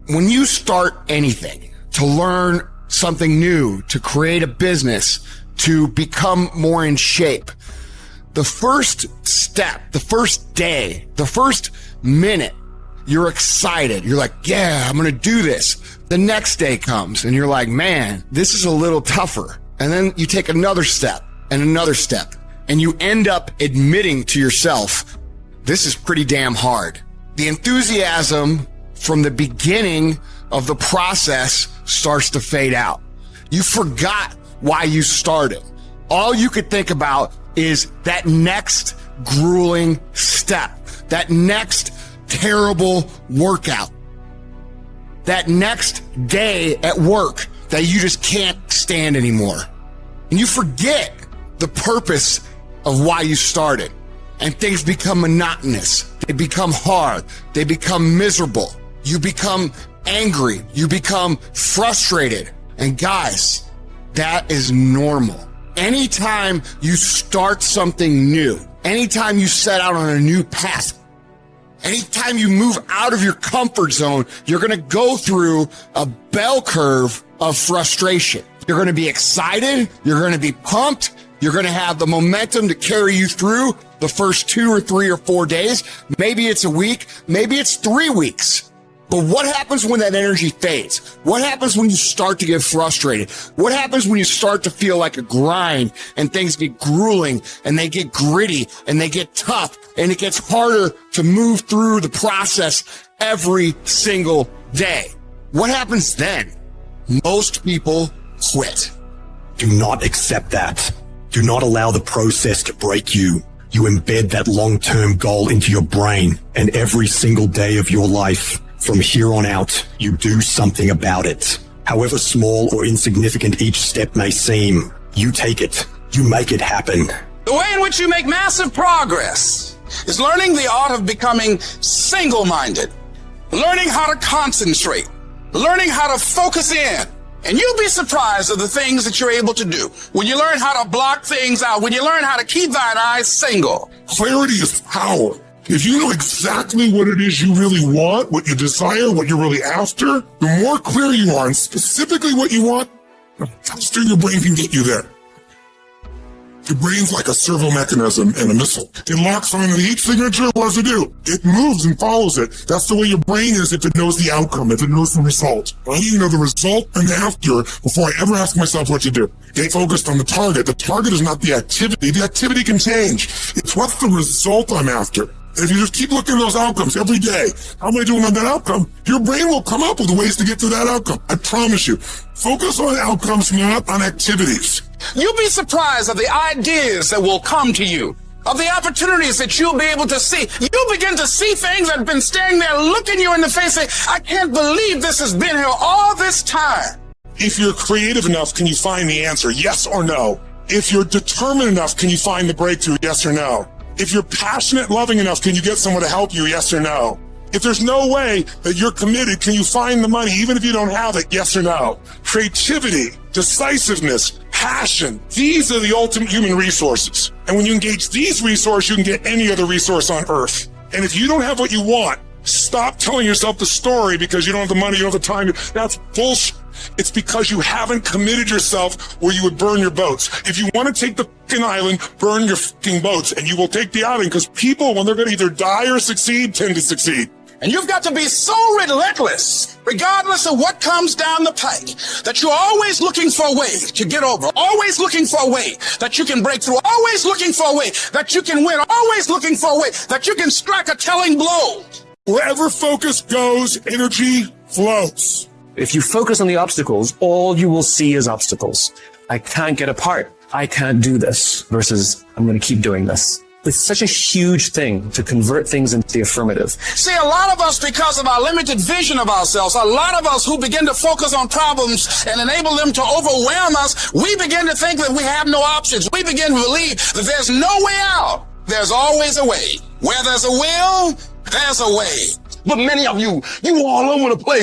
When you start anything, to learn something new, to create a business, to become more in shape, the first step, the first day, the first minute, you're excited. You're like, yeah, I'm going to do this. The next day comes and you're like, man, this is a little tougher. And then you take another step and another step, and you end up admitting to yourself, this is pretty damn hard. The enthusiasm from the beginning of the process starts to fade out. You forgot why you started. All you could think about is that next grueling step, that next terrible workout, that next day at work that you just can't stand anymore. And you forget the purpose of why you started. And things become monotonous. They become hard. They become miserable. You become angry. You become frustrated. And guys, that is normal. Anytime you start something new, anytime you set out on a new path, anytime you move out of your comfort zone, you're going to go through a bell curve of frustration. You're going to be excited. You're going to be pumped. You're going to have the momentum to carry you through the first 2 or 3 or 4 days. Maybe it's a week. Maybe it's 3 weeks. But what happens when that energy fades? What happens when you start to get frustrated? What happens when you start to feel like a grind and things get grueling and they get gritty and they get tough and it gets harder to move through the process every single day? What happens then? Most people quit. Do not accept that. Do not allow the process to break you. You embed that long-term goal into your brain, and every single day of your life, from here on out, you do something about it. However small or insignificant each step may seem, you take it. You make it happen. The way in which you make massive progress is learning the art of becoming single-minded, learning how to concentrate, learning how to focus in. And you'll be surprised at the things that you're able to do when you learn how to block things out, when you learn how to keep thine eyes single. Clarity is power. If you know exactly what it is you really want, what you desire, what you're really after, the more clear you are on specifically what you want, the faster your brain can get you there. Your brain's like a servo mechanism and a missile. It locks onto each signature. What does it do? It moves and follows it. That's the way your brain is if it knows the outcome, if it knows the result. I need to know the result and the after before I ever ask myself what to do. Get focused on the target. The target is not the activity. The activity can change. It's what's the result I'm after. If you just keep looking at those outcomes every day, how am I doing on that outcome? Your brain will come up with ways to get to that outcome. I promise you. Focus on outcomes, not on activities. You'll be surprised at the ideas that will come to you, of the opportunities that you'll be able to see. You'll begin to see things that have been standing there looking you in the face saying, I can't believe this has been here all this time. If you're creative enough, can you find the answer? Yes or no? If you're determined enough, can you find the breakthrough? Yes or no? If you're passionate, loving enough, can you get someone to help you? Yes or no? If there's no way that you're committed, can you find the money even if you don't have it? Yes or no? Creativity, decisiveness, passion, these are the ultimate human resources. And when you engage these resources, you can get any other resource on earth. And if you don't have what you want, stop telling yourself the story because you don't have the money, you don't have the time. That's bullshit. It's because you haven't committed yourself where you would burn your boats. If you want to take the fucking island, burn your fucking boats, and you will take the island because people, when they're going to either die or succeed, tend to succeed. And you've got to be so relentless, regardless of what comes down the pike, that you're always looking for a way to get over, always looking for a way that you can break through, always looking for a way that you can win, always looking for a way that you can strike a telling blow. Wherever focus goes, energy flows. If you focus on the obstacles, all you will see is obstacles. I can't get apart. I can't do this versus I'm going to keep doing this. It's such a huge thing to convert things into the affirmative. See, a lot of us, because of our limited vision of ourselves, a lot of us who begin to focus on problems and enable them to overwhelm us, we begin to think that we have no options. We begin to believe that there's no way out. There's always a way. Where there's a will, there's a way. But many of you all over the place.